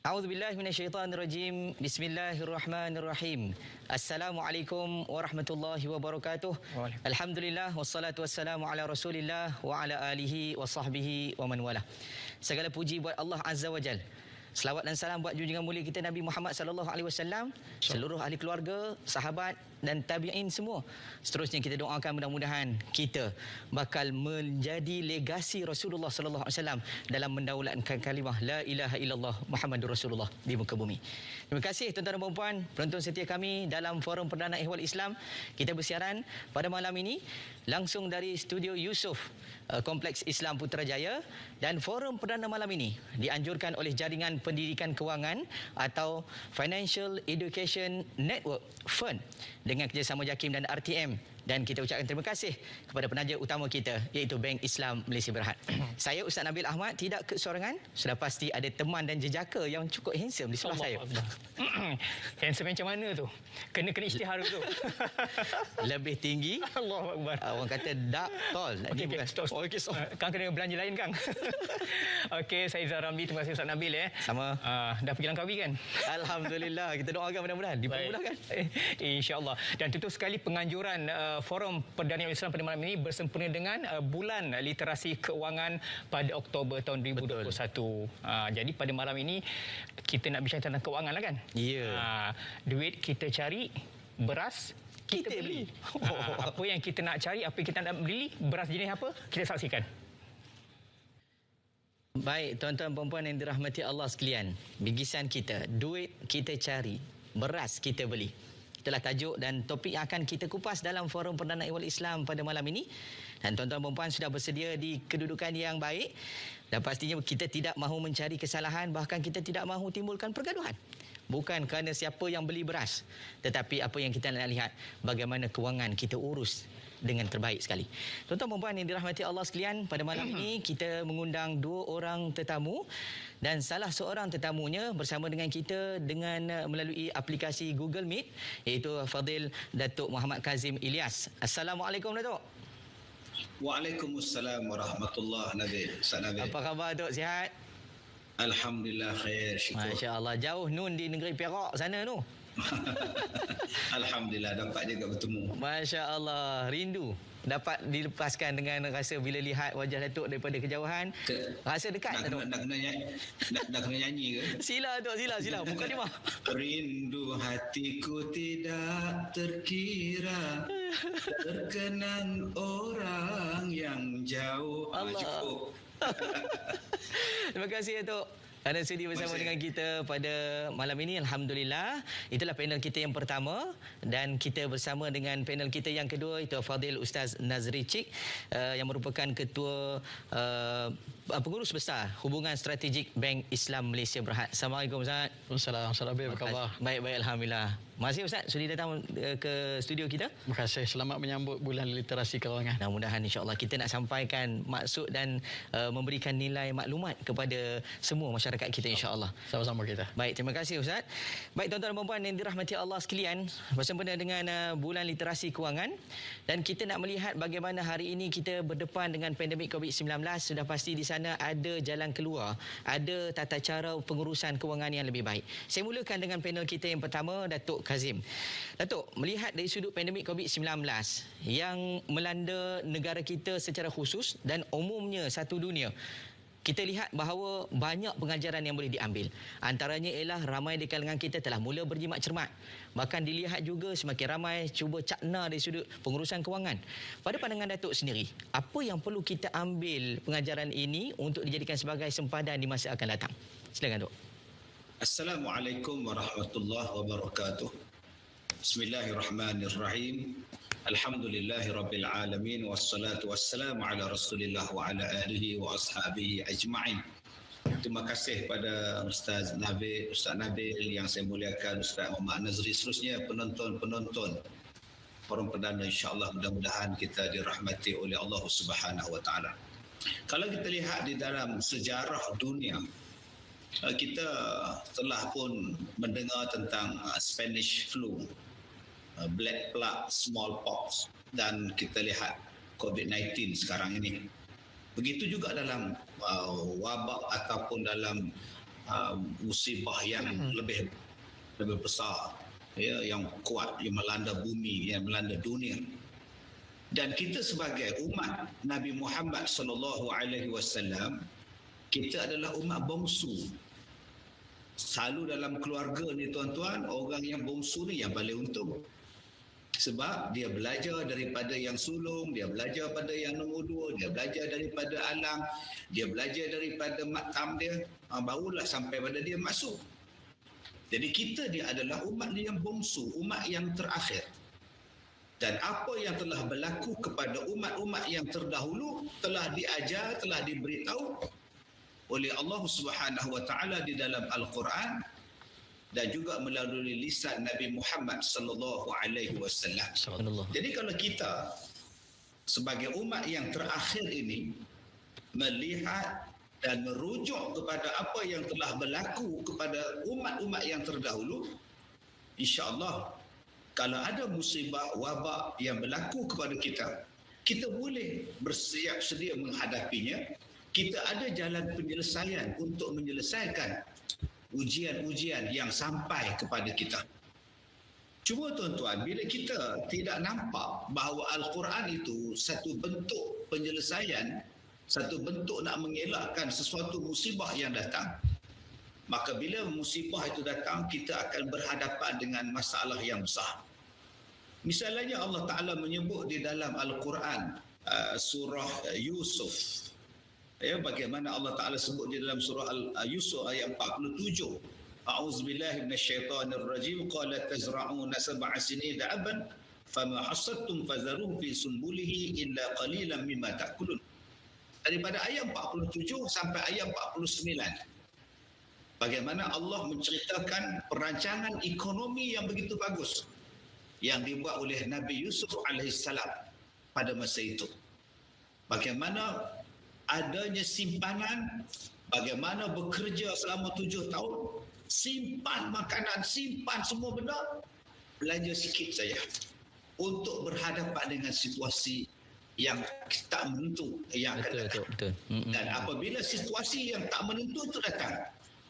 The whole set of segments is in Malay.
A'udzubillahi minasyaitonirrajim. Bismillahirrahmanirrahim. Assalamualaikum warahmatullahi wabarakatuh. Alhamdulillah wassalatu wassalamu ala Rasulillah wa ala alihi wa sahbihi wa man wala. Segala puji buat Allah Azza wa Jalla. Selawat dan salam buat junjungan mulia kita Nabi Muhammad sallallahu alaihi wasallam, seluruh ahli keluarga, sahabat dan tabi'in semua. Seterusnya kita doakan mudah-mudahan kita bakal menjadi legasi Rasulullah sallallahu alaihi wasallam dalam mendaulatkan kalimah la ilaha illallah Muhammadur Rasulullah di muka bumi. Terima kasih tuan-tuan dan puan-puan penonton setia kami dalam Forum Perdana Ehwal Islam. Kita bersiaran pada malam ini langsung dari studio Yusof, Kompleks Islam Putrajaya, dan forum perdana malam ini dianjurkan oleh Jaringan Pendidikan Kewangan atau Financial Education Network FEN dengan kerjasama JAKIM dan RTM. Dan kita ucapkan terima kasih kepada penaja utama kita iaitu Bank Islam Malaysia Berhad. Saya Ustaz Nabil Ahmad tidak kesorangan, sudah pasti ada teman dan jejaka yang cukup handsome di sebelah saya. Handsome macam mana tu? Kena isytihar tu. Lebih tinggi. Allahu Akbar. Orang kata dark tall. Okey, stop. Kang kena belanja lain Kang. Okey, saya Izzah Ramli. Terima kasih Ustaz Nabil Sama. Dah pergi Langkawi kan? Alhamdulillah. Kita doakan mudah-mudahan dipermudahkan. InsyaAllah. Dan tentu sekali penganjuran Forum Perdana Islam pada malam ini bersempena dengan Bulan Literasi Keuangan pada Oktober tahun 2021. Jadi pada malam ini kita nak bincang tentang keuangan lah kan? Ya. Duit kita cari, beras kita beli. Apa yang kita nak cari, apa yang kita nak beli, beras jenis apa? Kita saksikan. Baik, tuan-tuan perempuan yang dirahmati Allah sekalian. Bigisan kita, duit kita cari, beras kita beli. Itulah tajuk dan topik yang akan kita kupas dalam Forum Perdana Ehwal Islam pada malam ini. Dan tuan-tuan dan puan sudah bersedia di kedudukan yang baik. Dan pastinya kita tidak mahu mencari kesalahan, bahkan kita tidak mahu timbulkan pergaduhan. Bukan kerana siapa yang beli beras, tetapi apa yang kita nak lihat, bagaimana kewangan kita urus dengan terbaik sekali. Tuan-tuan dan puan yang dirahmati Allah sekalian, pada malam ini kita mengundang dua orang tetamu. Dan salah seorang tetamunya bersama dengan kita dengan melalui aplikasi Google Meet, iaitu Fadil Datuk Muhammad Kazim Ilyas. Assalamualaikum Datuk. Waalaikumsalam warahmatullahi wabarakatuh. Apa khabar Datuk, sihat? Alhamdulillah khair, syukur. Masya-Allah, jauh nun di negeri Perak sana tu. Alhamdulillah dapat juga bertemu. Masya-Allah, rindu dapat dilepaskan dengan rasa bila lihat wajah Datuk daripada kejauhan. Rasa dekat Datuk. Nak kena nyanyi ke? Sila Datuk, sila. Bukan lima. Rindu hatiku tidak terkira, terkenang orang yang jauh. Allah. Terima kasih Datuk kerana sudi bersama dengan kita pada malam ini. Alhamdulillah, itulah panel kita yang pertama, dan kita bersama dengan panel kita yang kedua, itu Fadil Ustaz Nazri Cik yang merupakan ketua pengurus besar Hubungan Strategik Bank Islam Malaysia Berhad. Assalamualaikum Ustaz. Waalaikumsalam. Apa khabar? Baik, Alhamdulillah. Terima kasih Ustaz sudi datang ke studio kita. Terima kasih. Selamat menyambut Bulan Literasi Kewangan. Mudah-mudahan insya-Allah kita nak sampaikan maksud dan memberikan nilai maklumat kepada semua masyarakat kita insya-Allah. Sama-sama kita. Baik, terima kasih Ustaz. Baik tuan-tuan dan puan-puan yang dirahmati Allah sekalian, bersempena dengan Bulan Literasi Kewangan, dan kita nak melihat bagaimana hari ini kita berdepan dengan pandemik COVID-19. Sudah pasti di sana ada jalan keluar, ada tata cara pengurusan kewangan yang lebih baik. Saya mulakan dengan panel kita yang pertama, Datuk Kazim. Datuk, melihat dari sudut pandemik COVID-19 yang melanda negara kita secara khusus dan umumnya satu dunia, kita lihat bahawa banyak pengajaran yang boleh diambil. Antaranya ialah ramai di kalangan kita telah mula berjimat cermat. Bahkan dilihat juga semakin ramai cuba cakna dari sudut pengurusan kewangan. Pada pandangan Datuk sendiri, apa yang perlu kita ambil pengajaran ini untuk dijadikan sebagai sempadan di masa akan datang? Silakan Datuk. Assalamualaikum warahmatullahi wabarakatuh. Bismillahirrahmanirrahim. Alhamdulillahi rabbil alamin, wassalatu wassalamu ala Rasulillah wa ala alihi wa ashabihi ajma'in. Terima kasih pada Ustaz Nabil yang saya muliakan, Ustaz Muhammad Nazri, seterusnya penonton-penonton Forum Perdana. InsyaAllah mudah-mudahan kita dirahmati oleh Allah Subhanahu wa taala. Kalau kita lihat di dalam sejarah dunia, kita telah pun mendengar tentang Spanish flu, black plague, smallpox, dan kita lihat COVID-19 sekarang ini. Begitu juga dalam wabak ataupun dalam musibah yang lebih besar, ya, yang kuat, yang melanda bumi, yang melanda dunia. Dan kita sebagai umat Nabi Muhammad sallallahu alaihi wasallam, kita adalah umat bongsu. Selalu dalam keluarga ni tuan-tuan, orang yang bongsu ni yang paling untung. Sebab dia belajar daripada yang sulung, dia belajar pada yang nombor dua, dia belajar daripada alang, dia belajar daripada maktam dia, barulah sampai pada dia masuk. Jadi kita dia adalah umat yang bongsu, umat yang terakhir. Dan apa yang telah berlaku kepada umat-umat yang terdahulu telah diajar, telah diberitahu oleh Allah Subhanahu wa taala di dalam Al-Quran dan juga melalui lisan Nabi Muhammad sallallahu alaihi wasallam. Jadi kalau kita sebagai umat yang terakhir ini melihat dan merujuk kepada apa yang telah berlaku kepada umat-umat yang terdahulu, insya-Allah kalau ada musibah wabak yang berlaku kepada kita, kita boleh bersiap sedia menghadapinya. Kita ada jalan penyelesaian untuk menyelesaikan ujian-ujian yang sampai kepada kita. Cuma tuan-tuan, bila kita tidak nampak bahawa Al-Quran itu satu bentuk penyelesaian, satu bentuk nak mengelakkan sesuatu musibah yang datang, maka bila musibah itu datang, kita akan berhadapan dengan masalah yang besar. Misalnya Allah Ta'ala menyebut di dalam Al-Quran surah Yusuf, ya, bagaimana Allah Ta'ala sebut di dalam surah Yusuf ayat 47, a'udzubillahi minasyaitonirrajim, qala tazra'una sab'a sinina da'aban fama hasadtum fadharuhu fi sunbulihi illa qalilan mimma ta'kulun. Daripada ayat 47 sampai ayat 49, bagaimana Allah menceritakan perancangan ekonomi yang begitu bagus yang dibuat oleh Nabi Yusuf alaihissalam pada masa itu. Bagaimana adanya simpanan, bagaimana bekerja selama 7 tahun, simpan makanan, simpan semua benda, belanja sikit saja untuk berhadapan dengan situasi yang tak menentu yang akan datang. Betul. Dan apabila situasi yang tak menentu itu datang,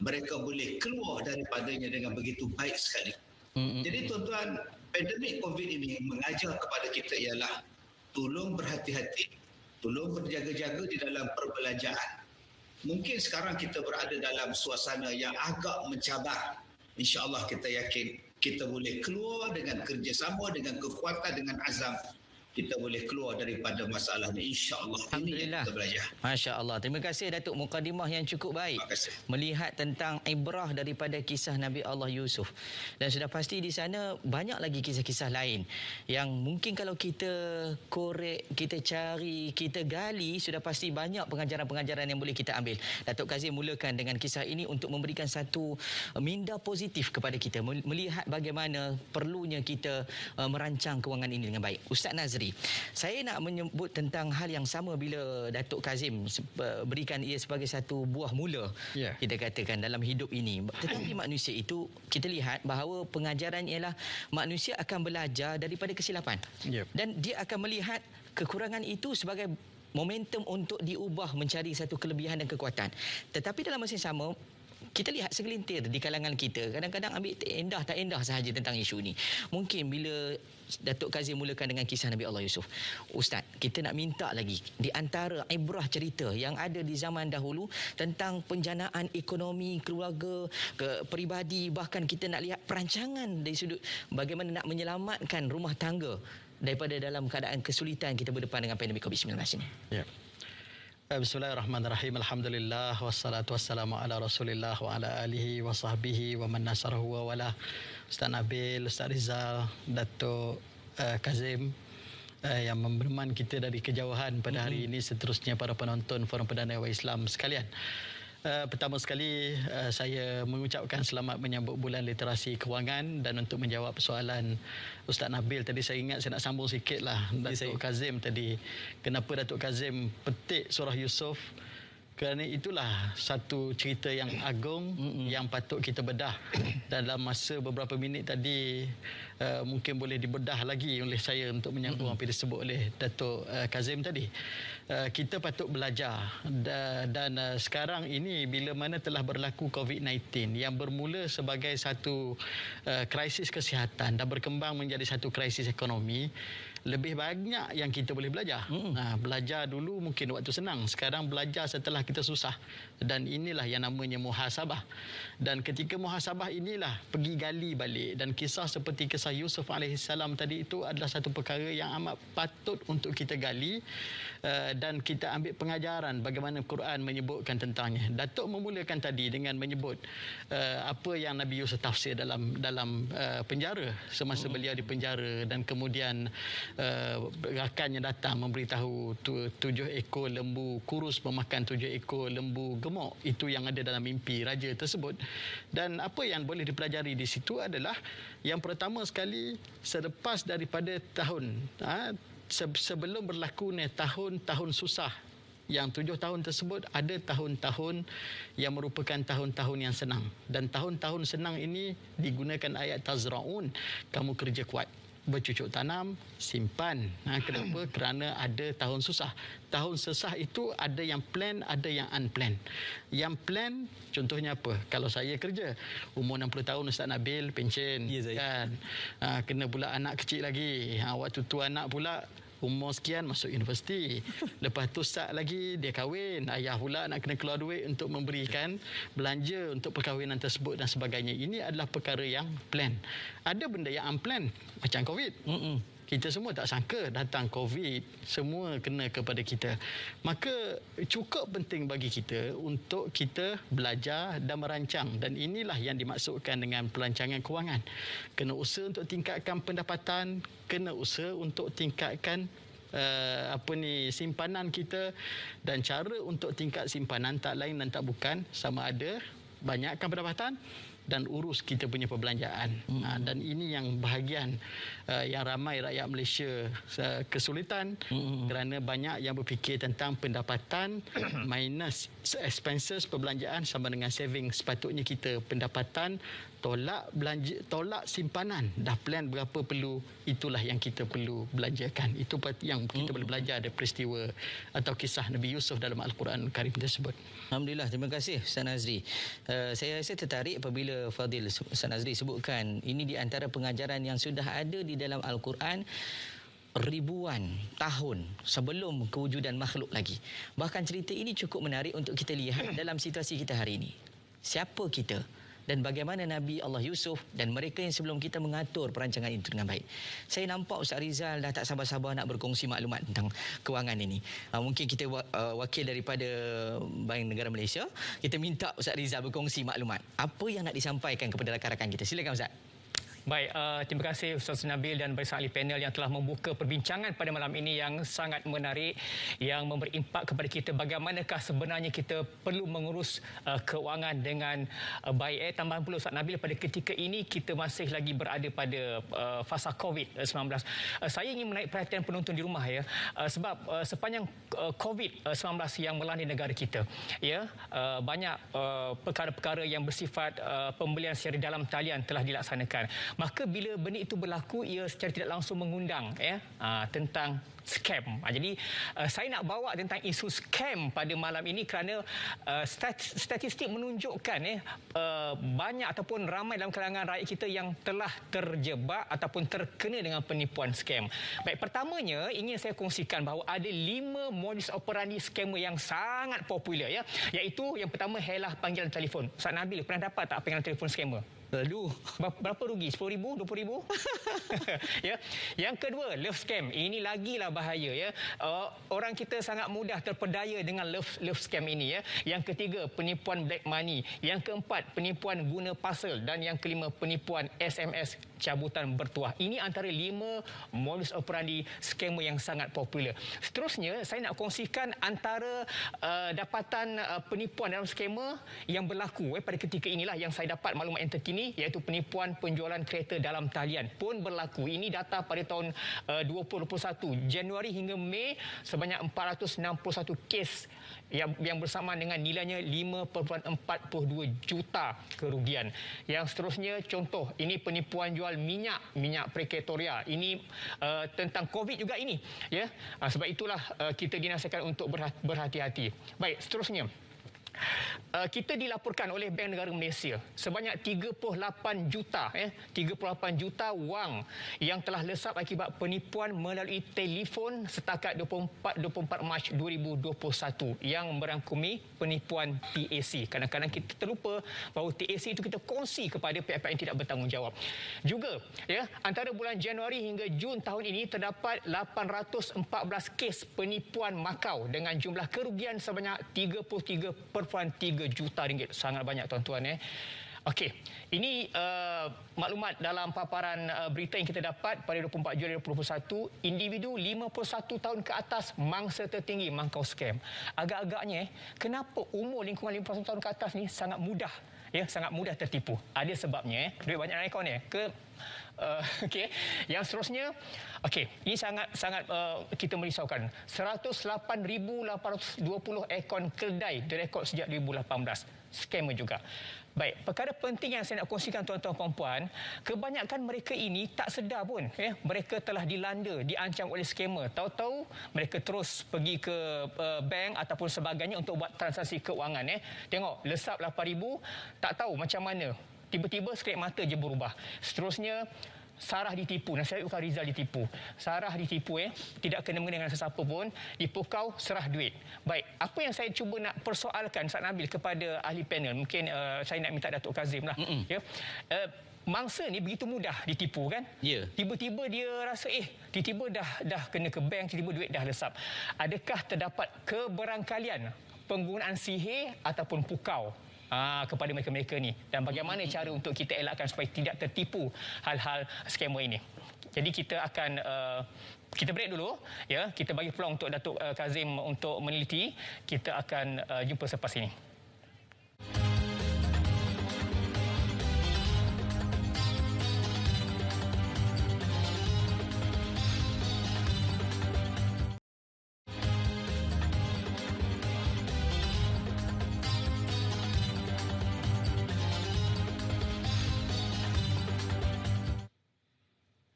mereka boleh keluar daripadanya dengan begitu baik sekali. Jadi tuan-tuan, pandemik COVID ini mengajar kepada kita ialah tolong berhati-hati, tolong berjaga-jaga di dalam perbelanjaan. Mungkin sekarang kita berada dalam suasana yang agak mencabar. InsyaAllah kita yakin kita boleh keluar dengan kerjasama, dengan kekuatan, dengan azam. Kita boleh keluar daripada masalah ini, insya-Allah. Alhamdulillah. Kita belajar. Masya-Allah. Terima kasih Datuk, mukadimah yang cukup baik. Melihat tentang ibrah daripada kisah Nabi Allah Yusuf. Dan sudah pasti di sana banyak lagi kisah-kisah lain yang mungkin kalau kita korek, kita cari, kita gali, sudah pasti banyak pengajaran-pengajaran yang boleh kita ambil. Datuk Kazim mulakan dengan kisah ini untuk memberikan satu minda positif kepada kita, melihat bagaimana perlunya kita merancang kewangan ini dengan baik. Ustaz Nazri, saya nak menyebut tentang hal yang sama bila Datuk Kazim berikan ia sebagai satu buah mula, kita katakan dalam hidup ini. Tetapi manusia itu, kita lihat bahawa pengajaran ialah manusia akan belajar daripada kesilapan. Dan dia akan melihat kekurangan itu sebagai momentum untuk diubah mencari satu kelebihan dan kekuatan. Tetapi dalam masa yang sama, kita lihat segelintir di kalangan kita kadang-kadang ambil tak endah sahaja tentang isu ni. Mungkin bila Datuk Kazim mulakan dengan kisah Nabi Allah Yusuf, Ustaz, kita nak minta lagi di antara ibrah cerita yang ada di zaman dahulu tentang penjanaan ekonomi keluarga, peribadi, bahkan kita nak lihat perancangan dari sudut bagaimana nak menyelamatkan rumah tangga daripada dalam keadaan kesulitan kita berdepan dengan pandemik COVID-19 ini. Bismillahirrahmanirrahim. Alhamdulillah wassalatu wassalamu ala Rasulillah wa ala alihi wa sahbihi wa man nasarahu wa wala. Ustaz Nabil, Ustaz Rizal, Datuk Kazim yang memberman kita dari kejauhan pada hari ini, seterusnya para penonton Forum Perdana Islam sekalian. Pertama sekali saya mengucapkan selamat menyambut bulan literasi kewangan, dan untuk menjawab soalan Ustaz Nabil tadi, saya ingat saya nak sambung sikitlah Datuk Kazim tadi. Kenapa Datuk Kazim petik surah Yusuf? Kerana itulah satu cerita yang agung yang patut kita bedah. Dalam masa beberapa minit tadi mungkin boleh dibedah lagi oleh saya untuk menyambung apa yang disebut oleh Datuk Kazim tadi. Kita patut belajar dan sekarang ini bila mana telah berlaku COVID-19 yang bermula sebagai satu krisis kesihatan dan berkembang menjadi satu krisis ekonomi, lebih banyak yang kita boleh belajar. Belajar dulu mungkin waktu senang, sekarang belajar setelah kita susah, dan inilah yang namanya muhasabah. Dan ketika muhasabah inilah pergi gali balik, dan kisah seperti kisah Yusuf AS tadi itu adalah satu perkara yang amat patut untuk kita gali dan kita ambil pengajaran bagaimana Quran menyebutkan tentangnya. Datuk memulakan tadi dengan menyebut apa yang Nabi Yusuf tafsir dalam penjara semasa beliau di penjara, dan kemudian rakannya datang memberitahu 7 ekor lembu kurus memakan 7 ekor lembu gemuk. Itu yang ada dalam mimpi raja tersebut. Dan apa yang boleh dipelajari di situ adalah yang pertama sekali, selepas daripada tahun sebelum berlakunya tahun-tahun susah, yang 7 tahun tersebut ada tahun-tahun yang merupakan tahun-tahun yang senang, dan tahun-tahun senang ini digunakan ayat tazraun, kamu kerja kuat, bercucuk tanam, simpan. Kenapa? Kerana ada tahun susah. Tahun susah itu ada yang plan, ada yang unplanned. Yang plan, contohnya apa? Kalau saya kerja, umur 60 tahun Ustaz Nabil, pencen. Kan? Kena pula anak kecil lagi. Waktu tu anak pula umur sekian masuk universiti. Lepas tu start lagi dia kahwin. Ayah pula nak kena keluar duit untuk memberikan belanja untuk perkahwinan tersebut dan sebagainya. Ini adalah perkara yang plan. Ada benda yang unplanned macam COVID. Kita semua tak sangka datang COVID, semua kena kepada kita. Maka cukup penting bagi kita untuk kita belajar dan merancang, dan inilah yang dimaksudkan dengan perancangan kewangan. Kena usaha untuk tingkatkan pendapatan, kena usaha untuk tingkatkan simpanan kita, dan cara untuk tingkat simpanan tak lain dan tak bukan sama ada banyakkan pendapatan dan urus kita punya perbelanjaan. Dan ini yang bahagian yang ramai rakyat Malaysia kesulitan kerana banyak yang berfikir tentang pendapatan minus expenses perbelanjaan sama dengan saving. Sepatutnya kita pendapatan tolak belanja, tolak simpanan, dah plan berapa perlu, itulah yang kita perlu belanjakan. Itu yang kita boleh belajar dari peristiwa atau kisah Nabi Yusuf dalam Al-Quran Karim tersebut. Alhamdulillah, terima kasih Ustaz Nazri. Saya rasa tertarik apabila Fadil Ustaz Nazri sebutkan ini di antara pengajaran yang sudah ada di dalam Al-Quran ribuan tahun sebelum kewujudan makhluk lagi. Bahkan cerita ini cukup menarik untuk kita lihat dalam situasi kita hari ini. Siapa kita? Dan bagaimana Nabi Allah Yusuf dan mereka yang sebelum kita mengatur perancangan itu dengan baik. Saya nampak Ustaz Rizal dah tak sabar-sabar nak berkongsi maklumat tentang kewangan ini. Mungkin kita wakil daripada Bank Negara Malaysia, kita minta Ustaz Rizal berkongsi maklumat. Apa yang nak disampaikan kepada rakan-rakan kita? Silakan Ustaz. Baik, terima kasih Ustaz Nabil dan bersama ahli panel yang telah membuka perbincangan pada malam ini yang sangat menarik, yang memberi impak kepada kita bagaimanakah sebenarnya kita perlu mengurus kewangan dengan baik. Tambahan pula Ustaz Nabil, pada ketika ini kita masih lagi berada pada fasa COVID-19. Saya ingin menarik perhatian penonton di rumah ya, sebab sepanjang COVID-19 yang melanda negara kita, ya, banyak perkara-perkara yang bersifat pembelian secara dalam talian telah dilaksanakan. Maka bila benda itu berlaku, ia secara tidak langsung mengundang tentang scam. Jadi saya nak bawa tentang isu scam pada malam ini kerana statistik menunjukkan banyak ataupun ramai dalam kalangan rakyat kita yang telah terjebak ataupun terkena dengan penipuan scam. Baik, pertamanya ingin saya kongsikan bahawa ada 5 modus operandi scammer yang sangat popular ya, iaitu yang pertama ialah panggilan telefon. Ustaz Nabil pernah dapat tak panggilan telefon scammer? Lalu berapa rugi? 10,000, 20,000? Ya. Yang kedua, love scam. Ini lagilah bahaya ya. Orang kita sangat mudah terpedaya dengan love scam ini ya. Yang ketiga, penipuan black money. Yang keempat, penipuan guna parcel, dan yang kelima, penipuan SMS cabutan bertuah. Ini antara 5 modus operandi scammer yang sangat popular. Seterusnya, saya nak kongsikan antara dapatan penipuan dalam scammer yang berlaku pada ketika inilah yang saya dapat maklumat yang terkini, iaitu penipuan penjualan kereta dalam talian pun berlaku. Ini data pada tahun 2021, Januari hingga Mei, sebanyak 461 kes yang bersamaan dengan nilainya 5.42 juta kerugian. Yang seterusnya contoh, ini penipuan jual minyak Prekatoria. Ini tentang COVID juga ini, ya. Sebab itulah kita dinasihatkan untuk berhati-hati. Baik, seterusnya. Kita dilaporkan oleh Bank Negara Malaysia sebanyak 38 juta 38 juta wang yang telah lesap akibat penipuan melalui telefon setakat 24 Mac 2021 yang merangkumi penipuan TAC. Kadang-kadang kita terlupa bahawa TAC itu kita kongsi kepada pihak-pihak yang tidak bertanggungjawab. Juga, ya, antara bulan Januari hingga Jun tahun ini terdapat 814 kes penipuan Makau dengan jumlah kerugian sebanyak 33.3 juta ringgit. Sangat banyak, tuan-tuan. Okey, ini maklumat dalam paparan berita yang kita dapat pada 24 Julai 2021. Individu 51 tahun ke atas mangsa tertinggi mangkau scam. Agak-agaknya, kenapa umur lingkungan 51 tahun ke atas ni sangat mudah, ya, sangat mudah tertipu. Ada sebabnya. Duit banyak naik akaun okey. Yang seterusnya, ini sangat kita merisaukan. 108,820 akaun keldai direkod sejak 2018. Scammer juga. Baik, perkara penting yang saya nak kongsikan tuan-tuan dan puan, kebanyakan mereka ini tak sedar pun, ya, mereka telah dilanda, diancam oleh scammer. Tahu-tahu mereka terus pergi ke bank ataupun sebagainya untuk buat transaksi keuangan. Tengok, lesap 8,000, tak tahu macam mana. Tiba-tiba sekelip mata je berubah. Seterusnya, Sarah ditipu. Nasihat bukan Rizal ditipu. Sarah ditipu, tidak kena-mengena dengan sesiapa pun. Dipukau, serah duit. Baik, apa yang saya cuba nak persoalkan Ustaz Nabil kepada ahli panel, mungkin saya nak minta Datuk Kazim lah. Ya. Mangsa ni begitu mudah ditipu, kan? Ya. Tiba-tiba dia rasa tiba-tiba dah kena ke bank, tiba-tiba duit dah lesap. Adakah terdapat keberangkalian penggunaan sihir ataupun pukau kepada mereka-mereka ni, dan bagaimana cara untuk kita elakkan supaya tidak tertipu hal-hal scammer ini? Jadi kita akan kita break dulu, ya. Kita bagi peluang untuk Datuk Kazim untuk meneliti. Kita akan jumpa selepas ini.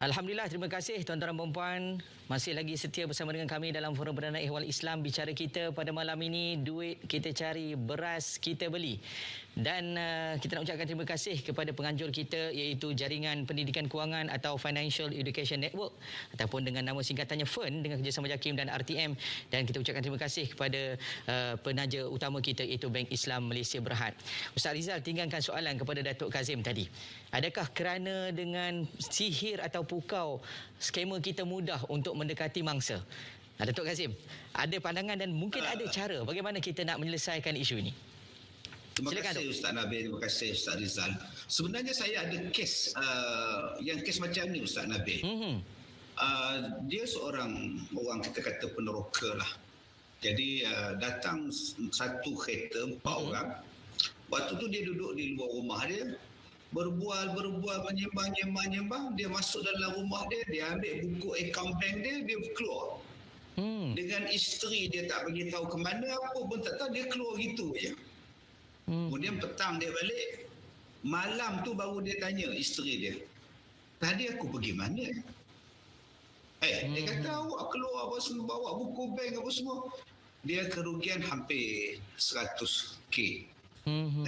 Alhamdulillah, terima kasih tuan-tuan dan puan-puan masih lagi setia bersama dengan kami dalam Forum Perdana Ehwal Islam. Bicara kita pada malam ini, duit kita cari, beras kita beli. Dan kita nak ucapkan terima kasih kepada penganjur kita, iaitu Jaringan Pendidikan Kewangan atau Financial Education Network, ataupun dengan nama singkatannya FEN, dengan kerjasama JAKIM dan RTM. Dan kita ucapkan terima kasih kepada penaja utama kita, iaitu Bank Islam Malaysia Berhad. Ustaz Rizal tinggalkan soalan kepada Datuk Kazim tadi. Adakah kerana dengan sihir atau pukau, scammer kita mudah untuk mendekati mangsa? Datuk Kazim, ada pandangan dan mungkin ada cara bagaimana kita nak menyelesaikan isu ini? Terima Silakan, kasih Ustaz Nabil, terima kasih Ustaz Rizal. Sebenarnya saya ada kes yang kes macam ni Ustaz Nabil. Dia seorang orang kita kata peneroka lah. Jadi datang satu kereta 4 orang. Waktu tu dia duduk di luar rumah dia, berbual, menyembang. Dia masuk dalam rumah dia, dia ambil buku akaun bank dia keluar. Dengan isteri dia tak bagi tahu ke mana, apa pun tak tahu, dia keluar gitu je. Kemudian petang dia balik. Malam tu baru dia tanya isteri dia, tadi aku pergi mana? Dia kata awak keluar apa semua, bawa buku bank apa semua. Dia kerugian hampir 100k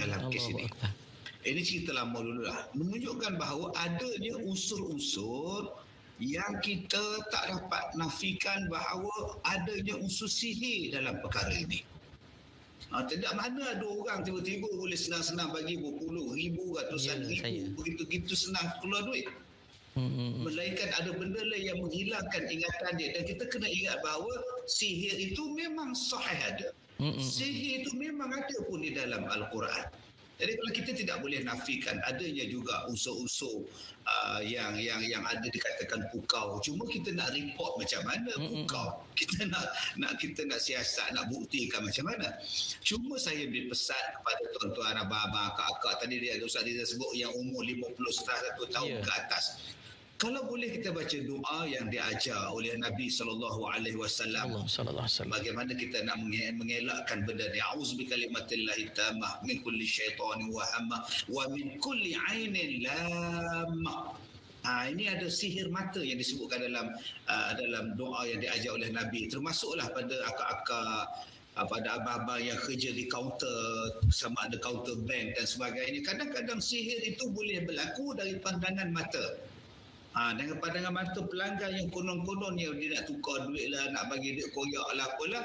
dalam kes ini. Ini cerita lama dulu lah. Menunjukkan bahawa adanya unsur-unsur yang kita tak dapat nafikan bahawa adanya unsur sihir dalam perkara ini. Tidak mana ada orang tiba-tiba boleh senang-senang bagi berpuluh ribu, ratusan ribu, begitu-gitu senang keluar duit. Melainkan ada benda lain yang menghilangkan ingatan dia. Dan kita kena ingat bahawa sihir itu memang sahih ada. Sihir itu memang ada pun di dalam Al-Quran. Jadi kalau kita tidak boleh nafikan adanya juga unsur-unsur yang ada dikatakan pukau. Cuma kita nak report macam mana pukau. Kita nak siasat, nak buktikan macam mana. Cuma saya beri pesan kepada tuan-tuan, abang-abang, kakak tadi dia Ustaz Rizal sebut yang umur 51 tahun ke atas. Kalau boleh kita baca doa yang diajar oleh Nabi sallallahu alaihi wasallam. Allah sallallahu alaihi wasallam. Bagaimana kita nak mengelakkan benda ni? A'udzu bikalimatillahi tammah min kulli syaitanin wa hamma wa min kulli ainin lamma. Ini ada sihir mata yang disebutkan dalam doa yang diajar oleh Nabi. Termasuklah pada akak-akak, pada abang-abang yang kerja di kaunter, sama ada kaunter bank dan sebagainya. Kadang-kadang sihir itu boleh berlaku dari pandangan mata. Dengan pandangan mata pelanggan yang konon-konon dia nak tukar duit lah, nak bagi duit koyak lah, apalah.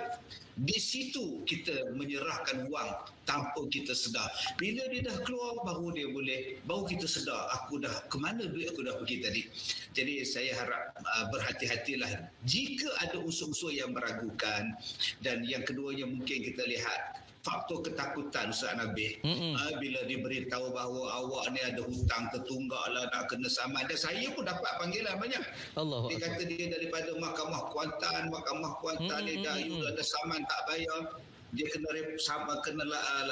Di situ kita menyerahkan wang tanpa kita sedar. Bila dia dah keluar, baru kita sedar, ke mana duit aku dah pergi tadi. Jadi saya harap berhati-hatilah jika ada unsur-unsur yang meragukan. Dan yang keduanya mungkin kita lihat faktor ketakutan Ustaz Nabil. Bila diberitahu bahawa awak ni ada hutang tertunggak lah, nak kena saman. Dan saya pun dapat panggilan banyak. Dia kata dia daripada Mahkamah Kuantan dia dah ada saman tak bayar. Dia kena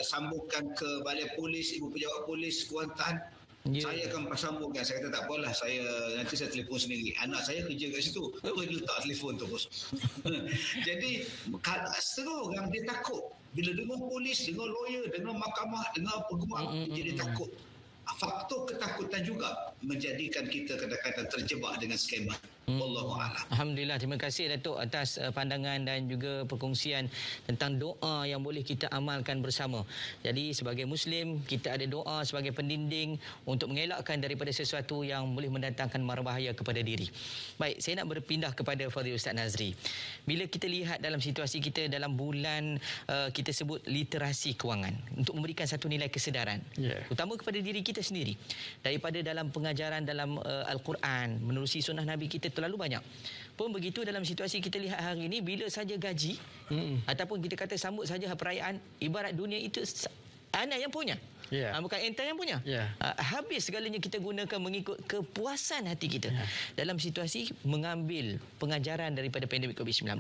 sambungkan ke Balai Polis, Ibu Pejabat Polis Kuantan. Saya akan sambungkan. Saya kata tak apalah, nanti saya telefon sendiri. Anak saya kerja kat situ. Dia letak telefon tu bos. Jadi setengah orang dia takut. Bila dengar polis, dengar lawyer, dengar mahkamah, dengar peguam, jadi takut. Faktor ketakutan juga menjadikan kita kadang-kadang terjebak dengan skema. Wallahu a'lam. Alhamdulillah, terima kasih Datuk atas pandangan dan juga perkongsian tentang doa yang boleh kita amalkan bersama. Jadi sebagai Muslim, kita ada doa sebagai pendinding untuk mengelakkan daripada sesuatu yang boleh mendatangkan mara bahaya kepada diri. Baik, saya nak berpindah kepada Fadil Ustaz Nazri. Bila kita lihat dalam situasi kita dalam bulan kita sebut literasi kewangan, untuk memberikan satu nilai kesedaran, utama kepada diri kita sendiri. Daripada dalam pengajaran dalam Al-Quran, menerusi sunnah Nabi kita terlalu banyak. Pun begitu dalam situasi kita lihat hari ini, bila saja gaji ataupun kita kata sambut saja perayaan, ibarat dunia itu anak yang punya. Bukan entah yang punya. Habis segalanya kita gunakan mengikut kepuasan hati kita. Dalam situasi mengambil pengajaran daripada pandemik COVID-19.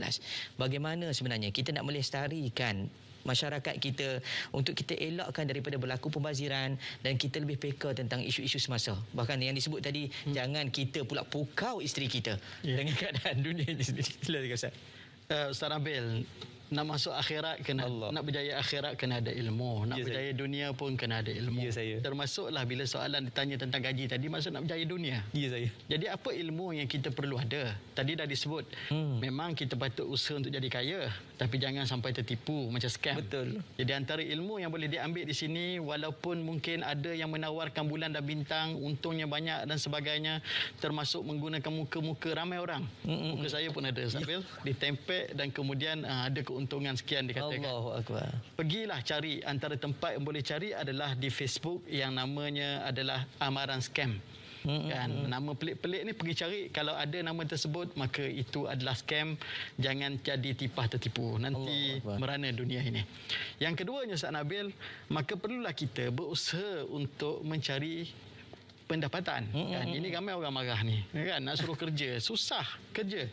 Bagaimana sebenarnya kita nak melestarikan masyarakat kita untuk kita elakkan daripada berlaku pembaziran dan kita lebih peka tentang isu-isu semasa. Bahkan yang disebut tadi, jangan kita pula pukau isteri kita dengan keadaan dunia ini sendiri. Silakan Ustaz. Ustaz Nabil, nak masuk akhirat kena nak berjaya akhirat kena ada ilmu, nak berjaya dunia pun kena ada ilmu. Termasuklah bila soalan ditanya tentang gaji tadi, maksud nak berjaya dunia. Jadi apa ilmu yang kita perlu ada? Tadi dah disebut, memang kita patut usaha untuk jadi kaya, tapi jangan sampai tertipu macam scam. Betul. Jadi antara ilmu yang boleh diambil di sini, walaupun mungkin ada yang menawarkan bulan dan bintang, untungnya banyak dan sebagainya, termasuk menggunakan muka-muka ramai orang. Muka saya pun ada, Nabil, ditempel dan kemudian ada keuntungan sekian dikatakan. Allahu Akbar. Pergilah cari, antara tempat yang boleh cari adalah di Facebook yang namanya adalah amaran scam. Nama pelik-pelik ni pergi cari, kalau ada nama tersebut maka itu adalah scam. Jangan jadi tipah tertipu, nanti merana dunia ini. Yang keduanya Ustaz Nabil, maka perlulah kita berusaha untuk mencari pendapatan. Ini ramai orang marah ni, kan, nak suruh kerja, susah kerja.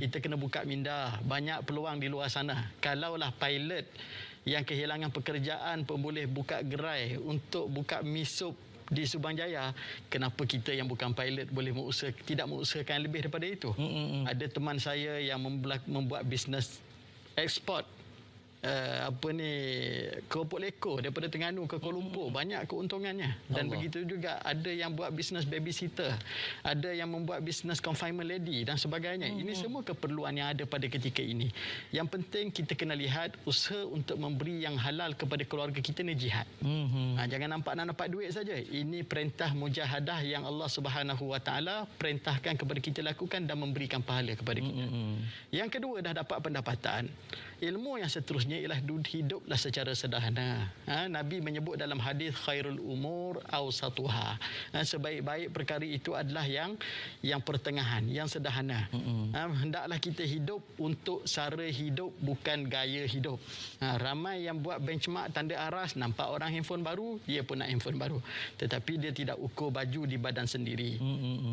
Kita kena buka minda, banyak peluang di luar sana. Kalaulah pilot yang kehilangan pekerjaan pun boleh buka gerai untuk buka misup di Subang Jaya, kenapa kita yang bukan pilot boleh tidak mengusahakan lebih daripada itu? Ada teman saya yang membuat bisnes ekspor keropok lekor daripada Terengganu ke Kuala Lumpur, banyak keuntungannya. Dan begitu juga ada yang buat bisnes babysitter, ada yang membuat bisnes confinement lady dan sebagainya. Ini semua keperluan yang ada pada ketika ini. Yang penting kita kena lihat usaha untuk memberi yang halal kepada keluarga kita ni jihad. Jangan nampak nak dapat duit saja. Ini perintah mujahadah yang Allah Subhanahu Wa Taala perintahkan kepada kita lakukan dan memberikan pahala kepada kita. Yang kedua, dah dapat pendapatan, ilmu yang seterusnya ialah hiduplah secara sederhana. Nabi menyebut dalam hadis khairul umur awsatuha. Sebaik-baik perkara itu adalah yang pertengahan, yang sederhana. Hendaklah kita hidup untuk sara hidup, bukan gaya hidup. Ramai yang buat benchmark tanda aras, nampak orang handphone baru, dia pun nak handphone baru, tetapi dia tidak ukur baju di badan sendiri.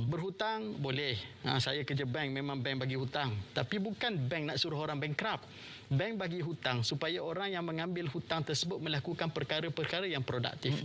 Berhutang boleh. Saya kerja bank, memang bank bagi hutang, tapi bukan bank nak suruh orang bankrupt. Bank bagi hutang supaya orang yang mengambil hutang tersebut melakukan perkara-perkara yang produktif.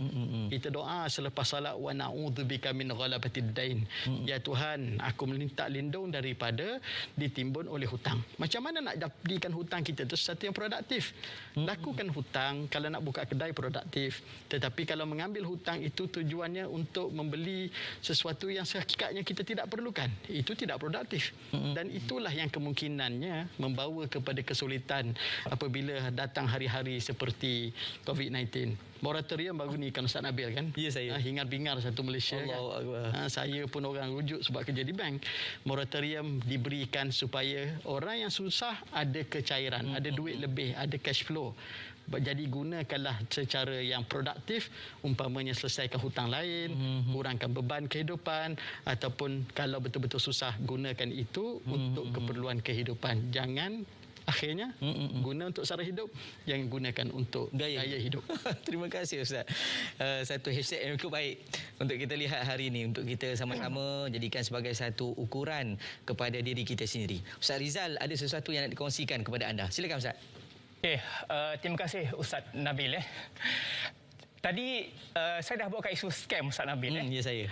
Kita doa selepas salat, wa na'udzubika min ghalabatid dain. Ya Tuhan, aku minta lindung daripada ditimbun oleh hutang. Macam mana nak jadikan hutang kita itu sesuatu yang produktif? Lakukan hutang kalau nak buka kedai produktif. Tetapi kalau mengambil hutang itu tujuannya untuk membeli sesuatu yang sehakikatnya kita tidak perlukan, itu tidak produktif. Dan itulah yang kemungkinannya membawa kepada kesulitan apabila datang hari-hari seperti COVID-19. Moratorium baru ni kan Ustaz Nabil kan? Ya, saya. Hingar-bingar satu Malaysia kan. Saya pun orang rujuk sebab kerja di bank. Moratorium diberikan supaya orang yang susah ada kecairan, ada duit lebih, ada cash flow. Jadi gunakanlah secara yang produktif, umpamanya selesaikan hutang lain, kurangkan beban kehidupan, ataupun kalau betul-betul susah, gunakan itu untuk keperluan kehidupan. Jangan akhirnya guna untuk sara hidup, jangan gunakan untuk gaya hidup. Terima kasih Ustaz. Satu hashtag yang cukup baik untuk kita lihat hari ini, untuk kita sama-sama jadikan sebagai satu ukuran kepada diri kita sendiri. Ustaz Rizal, ada sesuatu yang nak dikongsikan kepada anda. Silakan Ustaz. Terima kasih Ustaz Nabil. Tadi saya dah bawakan isu scam Ustaz Nabil. Ya, saya.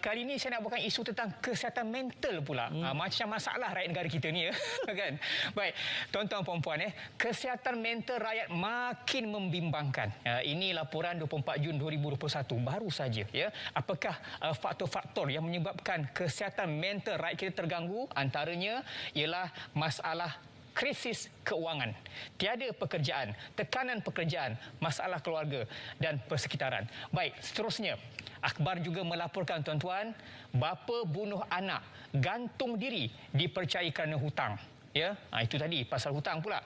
Kali ini saya nak bawakan isu tentang kesihatan mental pula. Macam masalah rakyat negara kita ni kan. Baik, tuan-tuan puan-puan kesihatan mental rakyat makin membimbangkan. Ini laporan 24 Jun 2021 baru saja ya. Apakah faktor-faktor yang menyebabkan kesihatan mental rakyat kita terganggu? Antaranya ialah masalah krisis keuangan, tiada pekerjaan, tekanan pekerjaan, masalah keluarga dan persekitaran. Baik, seterusnya, akhbar juga melaporkan tuan-tuan, bapa bunuh anak, gantung diri dipercayai kerana hutang. Ya, itu tadi pasal hutang pula.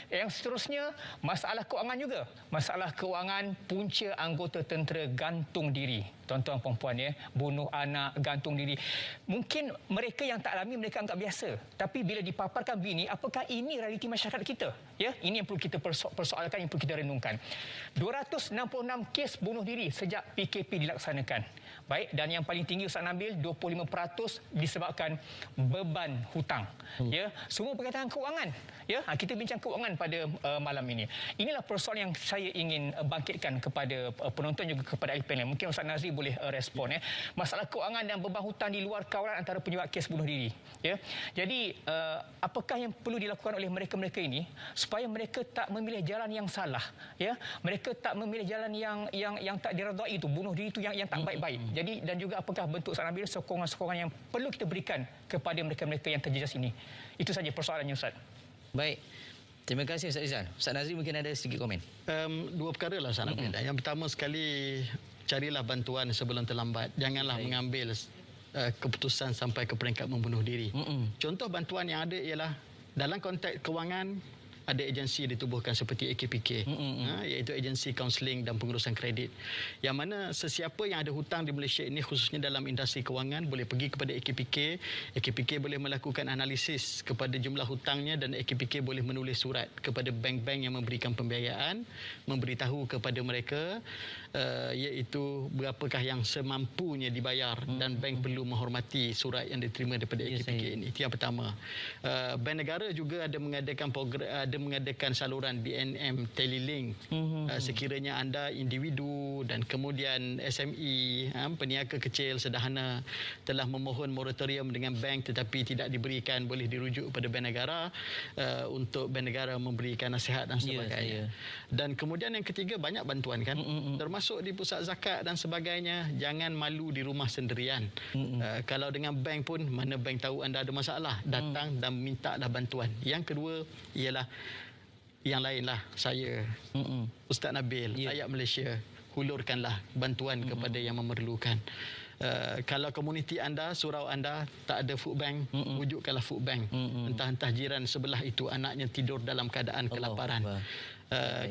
Yang seterusnya, masalah keuangan juga. Masalah keuangan, punca anggota tentera gantung diri. Tuan-tuan puan-puan bunuh anak, gantung diri. Mungkin mereka yang tak alami mereka anggap biasa. Tapi bila dipaparkan begini, apakah ini realiti masyarakat kita? Ya, ini yang perlu kita persoalkan, yang perlu kita renungkan. 266 kes bunuh diri sejak PKP dilaksanakan. Baik, dan yang paling tinggi Ustaz Nabil, 25% disebabkan beban hutang. Ya, semua berkaitan dengan keuangan. Ya, kita bincang keuangan pada malam ini. Inilah persoalan yang saya ingin bangkitkan kepada penonton juga kepada ahli panel. Mungkin Ustaz Nazri boleh respon. Masalah keuangan dan beban hutang di luar kawalan antara penyebab kes bunuh diri. Ya, jadi apakah yang perlu dilakukan oleh mereka-mereka ini supaya mereka tak memilih jalan yang salah? Ya, mereka tak memilih jalan yang tak diredai itu, bunuh diri itu yang tak baik-baik. Jadi dan juga apakah bentuk Ustaz Nabil sokongan-sokongan yang perlu kita berikan kepada mereka-mereka yang terjejas ini? Itu saja persoalannya Ustaz. Baik. Terima kasih Ustaz Rizal. Ustaz Nazri mungkin ada sedikit komen. Dua perkara lah Ustaz Nabil. Yang pertama sekali, carilah bantuan sebelum terlambat. Janganlah mengambil keputusan sampai ke peringkat membunuh diri. Contoh bantuan yang ada ialah dalam konteks kewangan, ada agensi ditubuhkan seperti AKPK, iaitu agensi kaunseling dan pengurusan kredit. Yang mana sesiapa yang ada hutang di Malaysia ini, khususnya dalam industri kewangan, boleh pergi kepada AKPK. AKPK boleh melakukan analisis kepada jumlah hutangnya dan AKPK boleh menulis surat kepada bank-bank yang memberikan pembiayaan, memberitahu kepada mereka iaitu berapakah yang semampunya dibayar dan bank perlu menghormati surat yang diterima daripada AKPK ini. Itu yang pertama. Bank negara juga ada mengadakan saluran BNM Telelink. Sekiranya anda individu dan kemudian SME, peniaga kecil sederhana telah memohon moratorium dengan bank tetapi tidak diberikan, boleh dirujuk kepada bank negara untuk bank negara memberikan nasihat dan sebagainya. Dan kemudian yang ketiga, banyak bantuan kan, termasuk di pusat zakat dan sebagainya. Jangan malu di rumah sendirian. Kalau dengan bank pun, mana bank tahu anda ada masalah, datang dan mintalah bantuan. Yang kedua ialah yang lainlah, saya Ustaz Nabil, rakyat Malaysia, hulurkanlah bantuan kepada yang memerlukan. Kalau komuniti anda, surau anda tak ada food bank, wujudkanlah food bank. Entah-entah jiran sebelah itu anaknya tidur dalam keadaan kelaparan.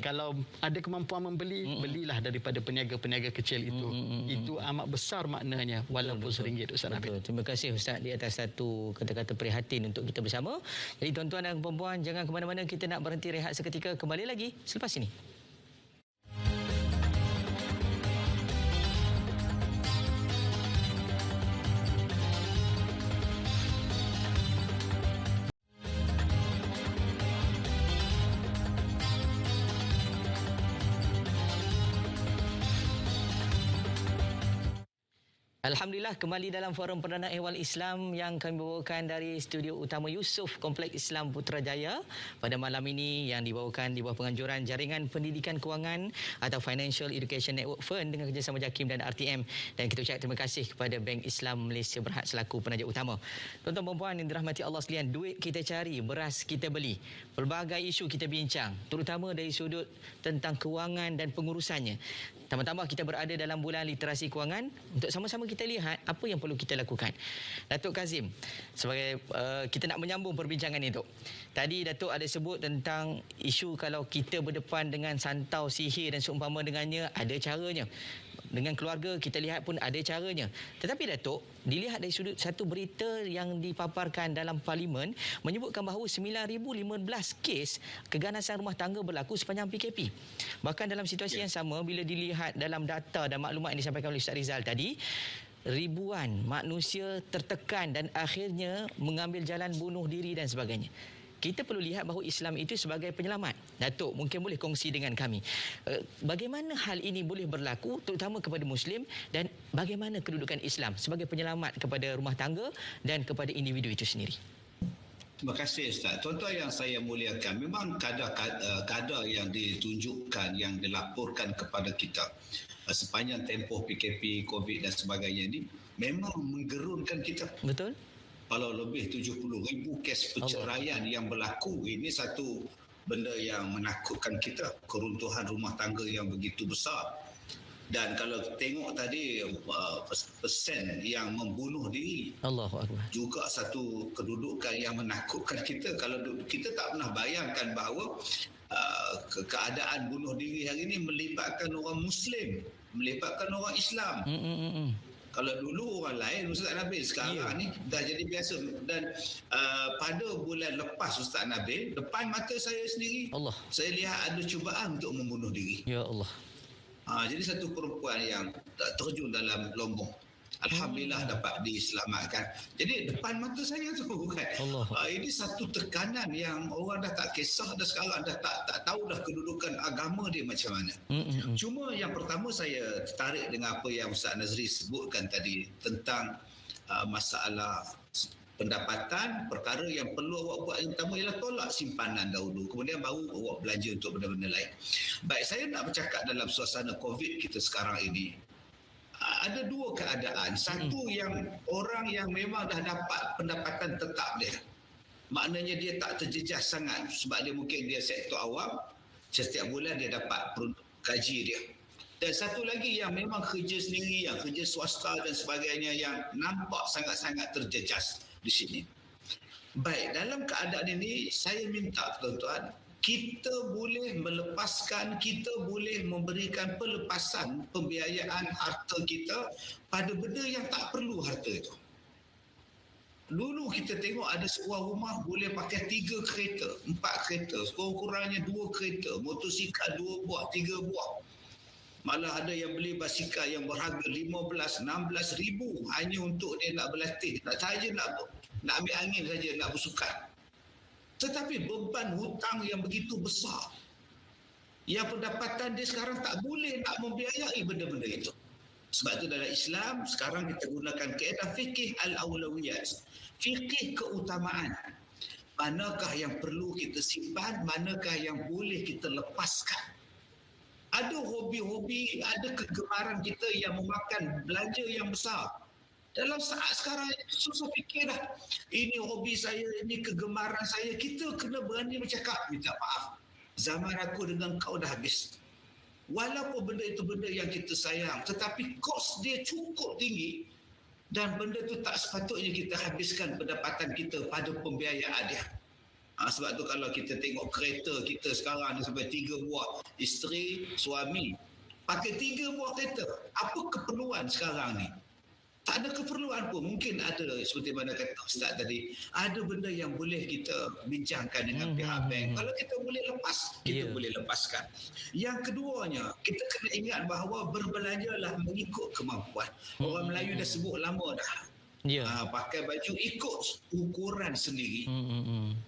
Kalau ada kemampuan membeli, belilah daripada peniaga-peniaga kecil itu. Itu amat besar maknanya, walaupun RM1 Ustaz Nabil. Terima kasih Ustaz di atas satu kata-kata prihatin untuk kita bersama. Jadi tuan-tuan dan puan-puan, jangan ke mana-mana, kita nak berhenti rehat seketika, kembali lagi selepas ini. Alhamdulillah, kembali dalam forum Perdana Ehwal Islam yang kami bawakan dari studio utama Yusof Kompleks Islam Putrajaya pada malam ini, yang dibawakan di bawah penganjuran Jaringan Pendidikan Kewangan atau Financial Education Network FEN dengan kerjasama JAKIM dan RTM. Dan kita ucap terima kasih kepada Bank Islam Malaysia Berhad selaku penaja utama. Tuan-tuan dan puan yang dirahmati Allah sekalian, duit kita cari, beras kita beli. Pelbagai isu kita bincang, terutama dari sudut tentang kewangan dan pengurusannya. Tambah-tambah kita berada dalam bulan literasi kewangan untuk sama-sama kita lihat apa yang perlu kita lakukan. Datuk Kazim, sebagai kita nak menyambung perbincangan itu. Tadi Datuk ada sebut tentang isu kalau kita berdepan dengan santau sihir dan seumpama dengannya, ada caranya. Dengan keluarga kita lihat pun ada caranya. Tetapi Datuk, dilihat dari sudut satu berita yang dipaparkan dalam parlimen menyebutkan bahawa 9,015 kes keganasan rumah tangga berlaku sepanjang PKP. Bahkan dalam situasi yang sama, bila dilihat dalam data dan maklumat yang disampaikan oleh Ustaz Rizal tadi, ribuan manusia tertekan dan akhirnya mengambil jalan bunuh diri dan sebagainya. Kita perlu lihat bahawa Islam itu sebagai penyelamat. Datuk mungkin boleh kongsi dengan kami bagaimana hal ini boleh berlaku terutama kepada Muslim, dan bagaimana kedudukan Islam sebagai penyelamat kepada rumah tangga dan kepada individu itu sendiri. Terima kasih Ustaz. Tuan-tuan yang saya muliakan, memang kadar yang ditunjukkan, yang dilaporkan kepada kita sepanjang tempoh PKP, COVID dan sebagainya ini memang menggerunkan kita. Betul? Kalau lebih 70,000 kes perceraian yang berlaku, ini satu benda yang menakutkan kita. Keruntuhan rumah tangga yang begitu besar. Dan kalau tengok tadi persen yang membunuh diri, Allahu Akbar, juga satu kedudukan yang menakutkan kita. Kalau kita tak pernah bayangkan bahawa keadaan bunuh diri hari ini melibatkan orang Muslim, melibatkan orang Islam. Kalau dulu orang lain, Ustaz Nabil, sekarang ni dah jadi biasa. Dan pada bulan lepas Ustaz Nabil, depan mata saya sendiri, saya lihat ada cubaan untuk membunuh diri. Ya Allah. Jadi satu perempuan yang terjun dalam lombong, alhamdulillah dapat diselamatkan. Jadi depan mata saya tu kan. Ini satu tekanan yang orang dah tak kisah dah sekarang, dah tak tahu dah kedudukan agama dia macam mana. Cuma yang pertama saya tertarik dengan apa yang Ustaz Nazri sebutkan tadi tentang masalah pendapatan. Perkara yang perlu awak buat yang pertama ialah tolak simpanan dahulu, kemudian baru awak belanja untuk benda-benda lain. Baik, saya nak bercakap dalam suasana COVID kita sekarang ini. Ada dua keadaan. Satu, yang orang yang memang dah dapat pendapatan tetap dia, maknanya dia tak terjejas sangat sebab dia mungkin dia sektor awam, setiap bulan dia dapat gaji dia. Dan satu lagi yang memang kerja sendiri, yang kerja swasta dan sebagainya, yang nampak sangat-sangat terjejas di sini. Baik, dalam keadaan ini saya minta tuan-tuan, kita boleh melepaskan, kita boleh memberikan pelepasan pembiayaan harta kita pada benda yang tak perlu harta itu. Dulu kita tengok ada sebuah rumah boleh pakai 3 kereta, 4 kereta, sekurang-kurangnya 2 kereta, motosikal 2 buah, 3 buah. Malah ada yang beli basikal yang berharga 15-16 ribu hanya untuk dia nak berlatih, nak ambil angin saja, nak bersukan. Tetapi beban hutang yang begitu besar, yang pendapatan dia sekarang tak boleh nak membiayai benda-benda itu. Sebab itu dalam Islam sekarang kita gunakan kaedah fikih al-awlawiyat, fikih keutamaan. Manakah yang perlu kita simpan, manakah yang boleh kita lepaskan. Ada hobi-hobi, ada kegemaran kita yang memakan belanja yang besar. Dalam saat sekarang susah fikir dah. Ini hobi saya, ini kegemaran saya. Kita kena berani bercakap, minta maaf. Zaman aku dengan kau dah habis. Walaupun benda itu benda yang kita sayang, tetapi kos dia cukup tinggi dan benda itu tak sepatutnya kita habiskan pendapatan kita pada pembiayaan dia. Sebab tu kalau kita tengok kereta kita sekarang ni sampai 3 buah, isteri, suami pakai 3 buah kereta. Apa keperluan sekarang ni? Tak ada keperluan pun. Mungkin ada, seperti mana kata Ustaz tadi, ada benda yang boleh kita bincangkan dengan pihak bank. Kalau kita boleh lepas, kita boleh lepaskan. Yang keduanya, kita kena ingat bahawa berbelanjalah mengikut kemampuan. Orang Melayu dah sebut lama dah. Pakai baju ikut ukuran sendiri.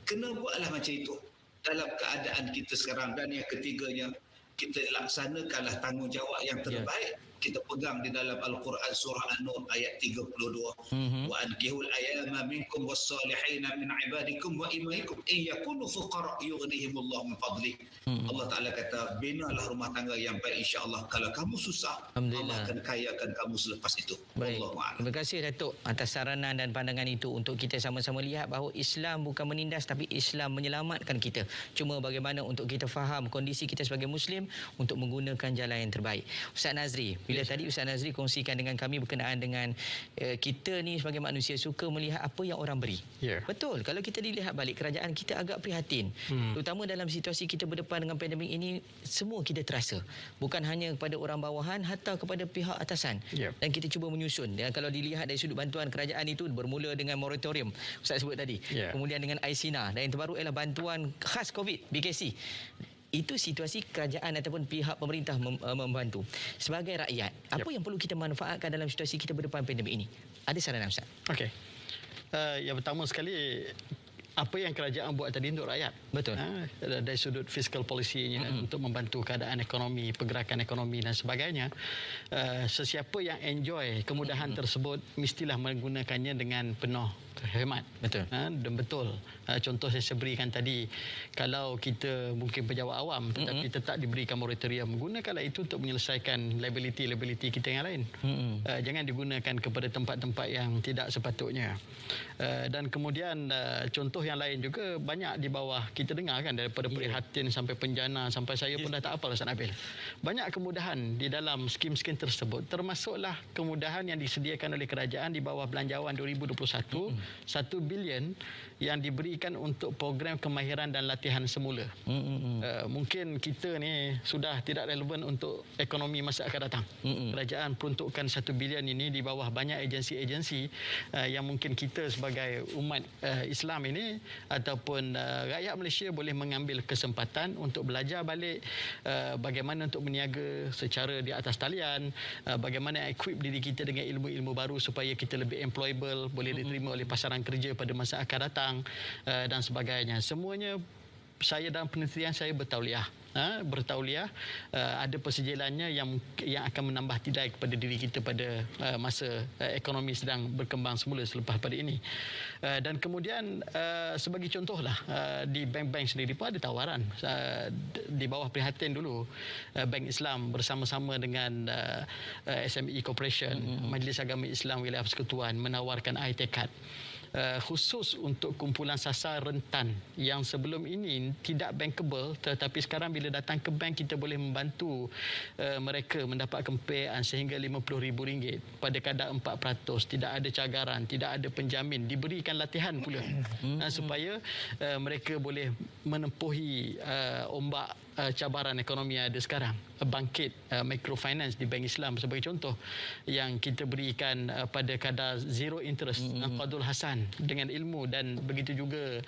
Kena buatlah macam itu dalam keadaan kita sekarang. Dan yang ketiganya, kita laksanakanlah tanggungjawab yang terbaik kita pegang di dalam Al-Quran surah An-Nur ayat 32. Wa ankihul ayama minkum was-salihin min ibadikum wa imaikum in yakunu fuqara yughnihimullahu min fadli. Allah Taala kata, binalah rumah tangga yang baik insya-Allah. Kalau kamu susah, Allah akan kayakan kamu selepas itu. Baik. Wallahu a'lam. Terima kasih Datuk atas saranan dan pandangan itu untuk kita sama-sama lihat bahawa Islam bukan menindas tapi Islam menyelamatkan kita. Cuma bagaimana untuk kita faham kondisi kita sebagai Muslim untuk menggunakan jalan yang terbaik. Ustaz Nazri, bila tadi Ustaz Nazri kongsikan dengan kami berkenaan dengan kita ni sebagai manusia suka melihat apa yang orang beri. Betul. Kalau kita dilihat balik, kerajaan kita agak prihatin. Terutama dalam situasi kita berdepan dengan pandemik ini, semua kita terasa. Bukan hanya kepada orang bawahan, hatta kepada pihak atasan. Dan kita cuba menyusun. Dan kalau dilihat dari sudut bantuan kerajaan itu bermula dengan moratorium, Ustaz sebut tadi. Kemudian dengan Aisina. Dan yang terbaru ialah bantuan khas COVID, BKC. Itu situasi kerajaan ataupun pihak pemerintah membantu. Sebagai rakyat, apa yang perlu kita manfaatkan dalam situasi kita berdepan pandemik ini? Ada saranan Ustaz? Okey. Yang pertama sekali, apa yang kerajaan buat tadi untuk rakyat. Betul. Dari sudut fiscal policy-nya untuk membantu keadaan ekonomi, pergerakan ekonomi dan sebagainya. Sesiapa yang enjoy kemudahan tersebut mestilah menggunakannya dengan penuh hemat. Betul. Dan betul. Contoh saya berikan tadi, kalau kita mungkin pejabat awam tetapi tetap diberikan moratorium, gunakanlah itu untuk menyelesaikan liability kita yang lain. Jangan digunakan kepada tempat-tempat yang tidak sepatutnya. Dan kemudian contoh yang lain juga banyak di bawah kita dengar kan, daripada prihatin sampai penjana, sampai saya pun dah tak hafal Ustaz Nabil. Banyak kemudahan di dalam skim-skim tersebut, termasuklah kemudahan yang disediakan oleh kerajaan di bawah Belanjawan 2021, 1 bilion yang diberikan untuk program kemahiran dan latihan semula. Mungkin kita ni sudah tidak relevan untuk ekonomi masa akan datang. Kerajaan peruntukkan 1 bilion ini di bawah banyak agensi-agensi yang mungkin kita sebagai umat Islam ini ataupun rakyat Malaysia boleh mengambil kesempatan untuk belajar balik bagaimana untuk berniaga secara di atas talian, bagaimana equip diri kita dengan ilmu-ilmu baru supaya kita lebih employable, boleh diterima oleh pasaran kerja pada masa akan datang dan sebagainya. Semuanya saya dalam penelitian saya bertauliah. Ada persejalannya yang akan menambah tidai kepada diri kita pada masa ekonomi sedang berkembang semula selepas pada ini. Dan kemudian sebagai contohlah di bank-bank sendiri pun ada tawaran di bawah prihatin dulu Bank Islam bersama-sama dengan SME Corporation, Majlis Agama Islam Wilayah Persekutuan menawarkan iTekad khusus untuk kumpulan sasar rentan yang sebelum ini tidak bankable, tetapi sekarang bila datang ke bank kita boleh membantu mereka mendapatkan pembiayaan sehingga RM50,000 pada kadar 4%, tidak ada cagaran, tidak ada penjamin, diberikan latihan pula supaya mereka boleh menempuhi ombak cabaran ekonomi yang ada sekarang. Bangkit microfinance di Bank Islam sebagai contoh yang kita berikan pada kadar zero interest, qadul hasan dengan ilmu. Dan begitu juga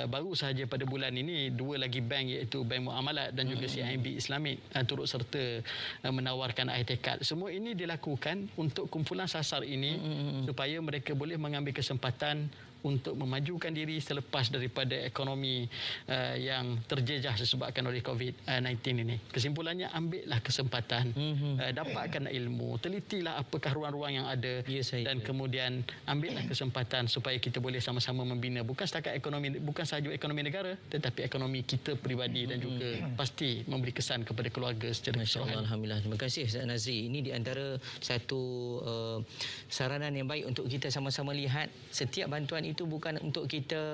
baru sahaja pada bulan ini 2 lagi bank iaitu Bank Muamalat dan juga CIMB Islamik turut serta menawarkan iTekad. Semua ini dilakukan untuk kumpulan sasar ini supaya mereka boleh mengambil kesempatan untuk memajukan diri selepas daripada ekonomi yang terjejah disebabkan oleh COVID-19 ini. Kesimpulannya, ambillah kesempatan, dapatkan ilmu, telitilah apakah ruang-ruang yang ada dan kemudian ambillah kesempatan supaya kita boleh sama-sama membina bukan setakat ekonomi, bukan sahaja ekonomi negara tetapi ekonomi kita peribadi dan juga pasti memberi kesan kepada keluarga secara keseluruhan. Alhamdulillah. Terima kasih Ustaz Nazri. Ini di antara satu saranan yang baik untuk kita sama-sama lihat setiap bantuan itu bukan untuk kita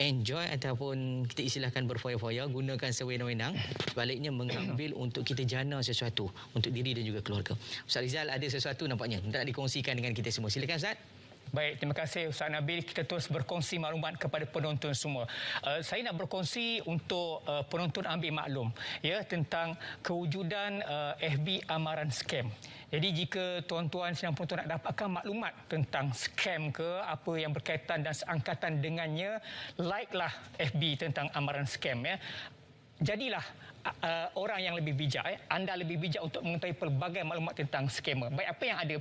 enjoy ataupun kita istilahkan berfoya-foya, gunakan sewenang-wenang. Sebaliknya mengambil untuk kita jana sesuatu untuk diri dan juga keluarga. Ustaz Rizal ada sesuatu nampaknya nak dikongsikan dengan kita semua. Silakan Ustaz. Baik, terima kasih Ustaz Nabil. Kita terus berkongsi maklumat kepada penonton semua. Saya nak berkongsi untuk penonton ambil maklum ya tentang kewujudan FB amaran scam. Jadi jika tuan-tuan sedang penonton nak dapatkan maklumat tentang scam ke apa yang berkaitan dan seangkatan dengannya, like-lah FB tentang amaran scam ya. Jadilah orang yang lebih bijak. Anda lebih bijak untuk mengetahui pelbagai maklumat tentang scammer. Baik, apa yang ada?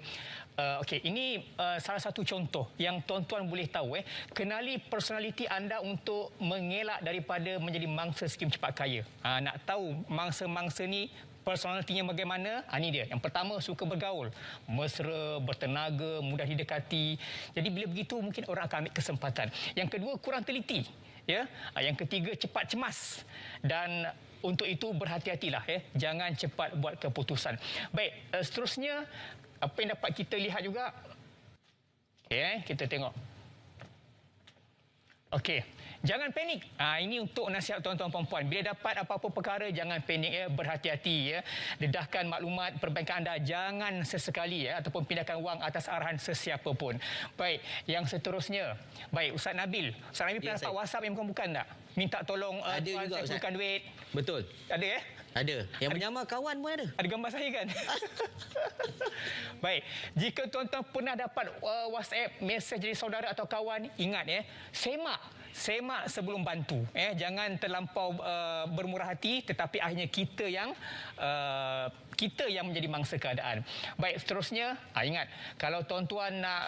Okey, ini salah satu contoh yang tuan-tuan boleh tahu. Kenali personaliti anda untuk mengelak daripada menjadi mangsa skim cepat kaya. Nak tahu mangsa-mangsa ni personalitinya bagaimana? Ini dia. Yang pertama, suka bergaul. Mesra, bertenaga, mudah didekati. Jadi bila begitu mungkin orang akan ambil kesempatan. Yang kedua, kurang teliti. Ya. Yang ketiga, cepat cemas. Dan untuk itu berhati-hatilah. Ya. Jangan cepat buat keputusan. Baik, seterusnya apa yang dapat kita lihat juga. Okay, kita tengok. Okey, jangan panik. Ini untuk nasihat tuan-tuan puan-puan. Bila dapat apa-apa perkara, jangan panik ya, berhati-hati ya. Dedahkan maklumat perbankan anda, jangan sesekali ya ataupun pindahkan wang atas arahan sesiapa pun. Baik, yang seterusnya. Baik, Ustaz Nabil. Ustaz Nabil pernah dapat WhatsApp yang bukan tak? Minta tolong ada tuan, juga, saya perlukan duit. Betul. Ada ya? Ada. Yang menyamar kawan pun ada. Ada gambar saya kan? Baik, jika tuan-tuan pernah dapat WhatsApp, mesej dari saudara atau kawan, ingat ya, semak sebelum bantu. Jangan terlampau bermurah hati, tetapi akhirnya kita yang menjadi mangsa keadaan. Baik, seterusnya, ingat, kalau tuan-tuan nak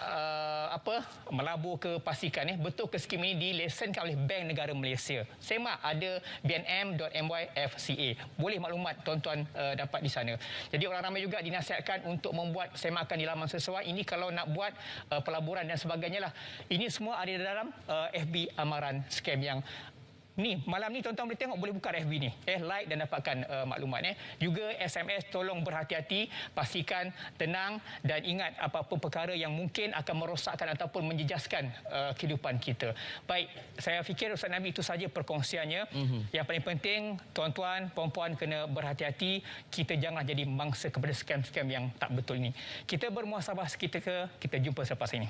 melabur ke pastikan betul ke skim ini dilesenkan oleh Bank Negara Malaysia. Semak, ada bnm.my/FCA. Boleh maklumat tuan-tuan dapat di sana. Jadi orang ramai juga dinasihatkan untuk membuat semakan di laman sesuai. Ini kalau nak buat pelaburan dan sebagainya lah. Ini semua ada dalam FB amaran scam yang ni malam ni tuan-tuan boleh tengok, boleh buka FB ni. Like dan dapatkan maklumat. Juga SMS, tolong berhati-hati, pastikan tenang dan ingat apa-apa perkara yang mungkin akan merosakkan ataupun menjejaskan kehidupan kita. Baik, saya fikir Ustaz Nabi itu saja perkongsiannya. Yang paling penting, tuan-tuan, puan-puan kena berhati-hati. Kita jangan jadi mangsa kepada scam-scam yang tak betul ini. Kita bermuhasabah seketika, kita jumpa selepas ini.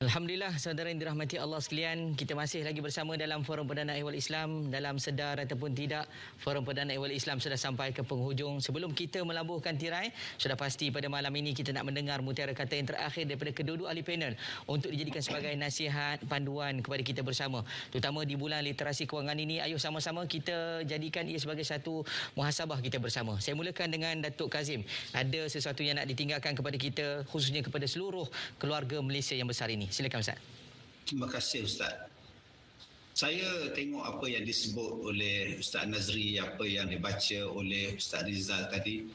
Alhamdulillah, saudara yang dirahmati Allah sekalian, kita masih lagi bersama dalam Forum Perdana Ehwal Islam. Dalam sedar ataupun tidak, Forum Perdana Ehwal Islam sudah sampai ke penghujung. Sebelum kita melabuhkan tirai, sudah pasti pada malam ini kita nak mendengar mutiara kata yang terakhir daripada kedua-dua ahli panel untuk dijadikan sebagai nasihat, panduan kepada kita bersama. Terutama di bulan literasi kewangan ini, ayo sama-sama kita jadikan ia sebagai satu muhasabah kita bersama. Saya mulakan dengan Datuk Kazim. Ada sesuatu yang nak ditinggalkan kepada kita, khususnya kepada seluruh keluarga Malaysia yang besar ini. Silakan Ustaz. Terima kasih Ustaz. Saya tengok apa yang disebut oleh Ustaz Nazri, apa yang dibaca oleh Ustaz Rizal tadi.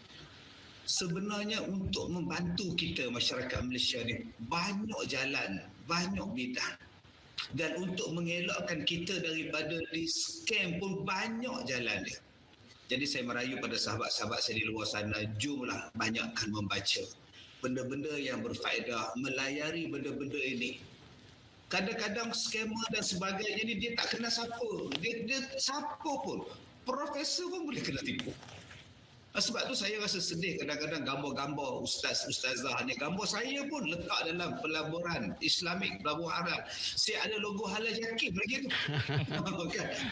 Sebenarnya untuk membantu kita masyarakat Malaysia ni banyak jalan, banyak bidang. Dan untuk mengelakkan kita daripada di scam pun banyak jalan dia. Jadi saya merayu pada sahabat-sahabat saya di luar sana, jomlah banyakkan membaca benda-benda yang berfaedah, melayari benda-benda ini. Kadang-kadang skamer dan sebagainya ni dia tak kenal siapa. Dia siapa pun. Profesor pun boleh kena tipu. Sebab tu saya rasa sedih kadang-kadang gambar-gambar ustaz-ustazah ni. Gambar saya pun letak dalam pelaburan Islamik, pelaburan halal. Saya ada logo halal Jakim lagi tu.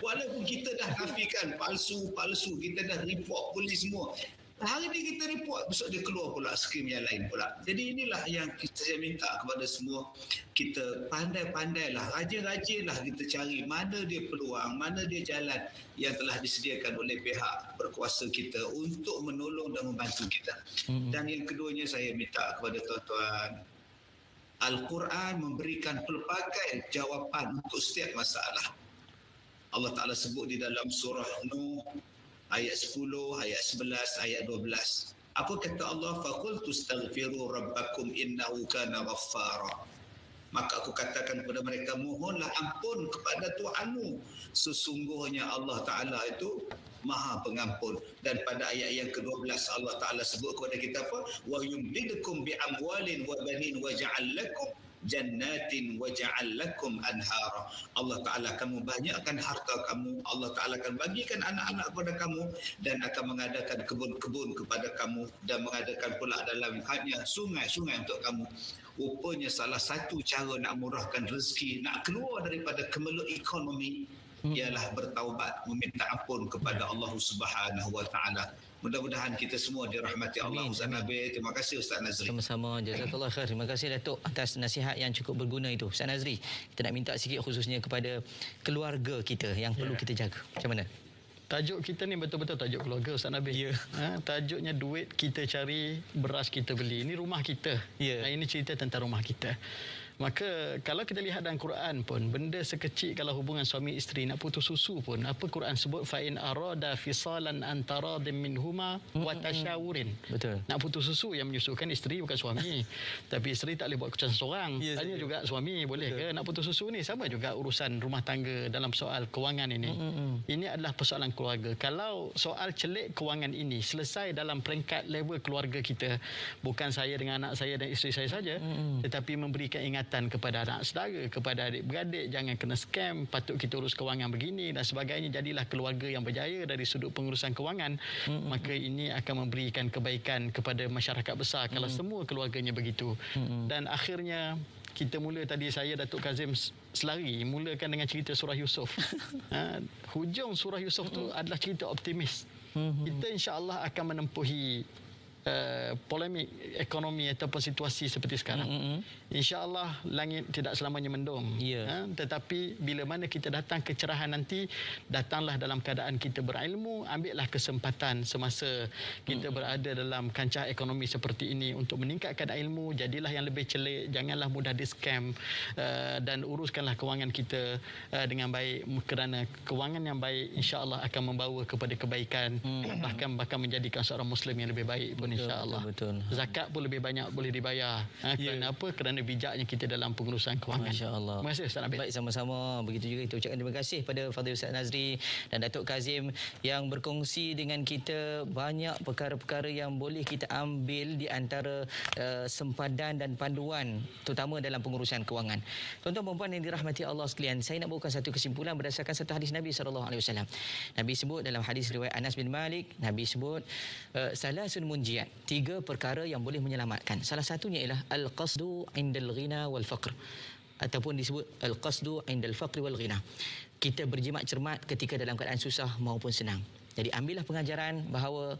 Walaupun kita dah nafikan palsu, kita dah report polis semua. Hari ni kita report, besok dia keluar pula skim yang lain pula. Jadi inilah yang saya minta kepada semua. Kita pandai-pandailah, rajin-rajinlah kita cari mana dia peluang, mana dia jalan yang telah disediakan oleh pihak berkuasa kita untuk menolong dan membantu kita. Dan yang keduanya saya minta kepada tuan-tuan, Al-Quran memberikan pelbagai jawapan untuk setiap masalah. Allah Ta'ala sebut di dalam surah Nuh, ayat 10, ayat 11, ayat 12. Apa kata Allah? Faqultu astaghfiru rabbakum innahu kana ghaffara. Maka aku katakan kepada mereka, mohonlah ampun kepada Tuhanmu. Sesungguhnya Allah Ta'ala itu Maha Pengampun. Dan pada ayat yang ke-12 Allah Ta'ala sebut kepada kita apa? Wa yumdidukum bi amwalin wa banin wa ja'al lakum jannatin wa ja'al lakum anhara. Allah Ta'ala akan membanyakkan harta kamu, Allah Ta'ala akan bagikan anak-anak kepada kamu dan akan mengadakan kebun-kebun kepada kamu dan mengadakan pula dalam hadnya sungai-sungai untuk kamu. Rupanya salah satu cara nak murahkan rezeki, nak keluar daripada kemeluk ekonomi, ialah bertaubat, meminta ampun kepada Allah Subhanahu Wa Taala. Mudah-mudahan kita semua dirahmati Allah. Ustaz Nabil, terima kasih Ustaz Nazri. Sama-sama. Jazakallah khair. Terima kasih Datuk atas nasihat yang cukup berguna itu. Ustaz Nazri, kita nak minta sikit khususnya kepada keluarga kita yang perlu kita jaga. Macam mana? Tajuk kita ni betul-betul tajuk keluarga Ustaz Nabil. Tajuknya duit kita cari, beras kita beli. Ini rumah kita. Ini cerita tentang rumah kita. Maka kalau kita lihat dalam Quran pun, benda sekecil kalau hubungan suami isteri nak putus susu pun, apa Quran sebut, fa in arada fisalan antara minhuma wa tashawurin. Betul. Nak putus susu yang menyusukan isteri bukan suami. Tapi isteri tak boleh buat keputusan seorang. Tanya juga suami, boleh ke nak putus susu ni? Sama juga urusan rumah tangga dalam soal kewangan ini. Ini adalah persoalan keluarga. Kalau soal celik kewangan ini selesai dalam peringkat level keluarga kita, bukan saya dengan anak saya dan isteri saya saja, tetapi memberikan ingatan kepada anak saudara, kepada adik-beradik, jangan kena scam, patut kita urus kewangan begini dan sebagainya. Jadilah keluarga yang berjaya dari sudut pengurusan kewangan. Maka ini akan memberikan kebaikan kepada masyarakat besar kalau semua keluarganya begitu. Dan akhirnya kita mula tadi, saya Datuk Kazim selari mulakan dengan cerita surah Yusuf. Hujung surah Yusuf tu adalah cerita optimis. Kita insya-Allah akan menempuhi polemik ekonomi ataupun situasi seperti sekarang. InsyaAllah langit tidak selamanya mendung. Tetapi bila mana kita datang kecerahan nanti, datanglah dalam keadaan kita berilmu, ambillah kesempatan semasa kita berada dalam kancah ekonomi seperti ini untuk meningkatkan ilmu, jadilah yang lebih celik, janganlah mudah di-scam, dan uruskanlah kewangan kita dengan baik, kerana kewangan yang baik insya-Allah akan membawa kepada kebaikan, bahkan menjadikan seorang Muslim yang lebih baik pun insya-Allah. Betul. Zakat pun lebih banyak boleh dibayar. Kerana apa? Kerana bijaknya kita dalam pengurusan kewangan. Masya-Allah. Terima kasih Ustaz Nabil. Baik, sama-sama. Begitu juga kita ucapkan terima kasih pada Fadil Ustaz Nazri dan Datuk Kazim yang berkongsi dengan kita banyak perkara-perkara yang boleh kita ambil di antara sempadan dan panduan terutama dalam pengurusan kewangan. Tuan-tuan dan puan yang dirahmati Allah sekalian, saya nak bawakan satu kesimpulan berdasarkan satu hadis Nabi SAW. Nabi sebut dalam hadis riwayat Anas bin Malik, Nabi sebut salasun munjiat, 3 perkara yang boleh menyelamatkan. Salah satunya ialah al-qasdu indal ghina wal faqr, ataupun disebut al-qasdu indal faqri wal ghina. Kita berjimat cermat ketika dalam keadaan susah maupun senang. Jadi ambillah pengajaran bahawa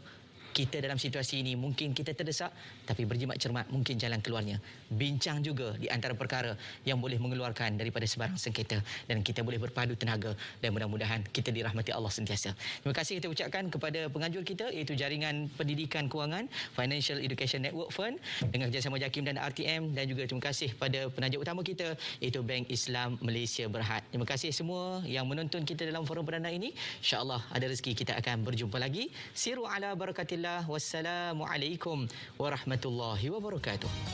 kita dalam situasi ini mungkin kita terdesak, tapi berjimat cermat mungkin jalan keluarnya. Bincang juga di antara perkara yang boleh mengeluarkan daripada sebarang sengketa, dan kita boleh berpadu tenaga, dan mudah-mudahan kita dirahmati Allah sentiasa. Terima kasih kita ucapkan kepada penganjur kita, iaitu Jaringan Pendidikan Kewangan Financial Education Network Fund dengan kerjasama JAKIM dan RTM, dan juga terima kasih pada penaja utama kita, iaitu Bank Islam Malaysia Berhad. Terima kasih semua yang menonton kita dalam forum perdana ini. InsyaAllah ada rezeki kita akan berjumpa lagi. Siru ala barakatillah. Wassalamualaikum warahmatullahi wabarakatuh.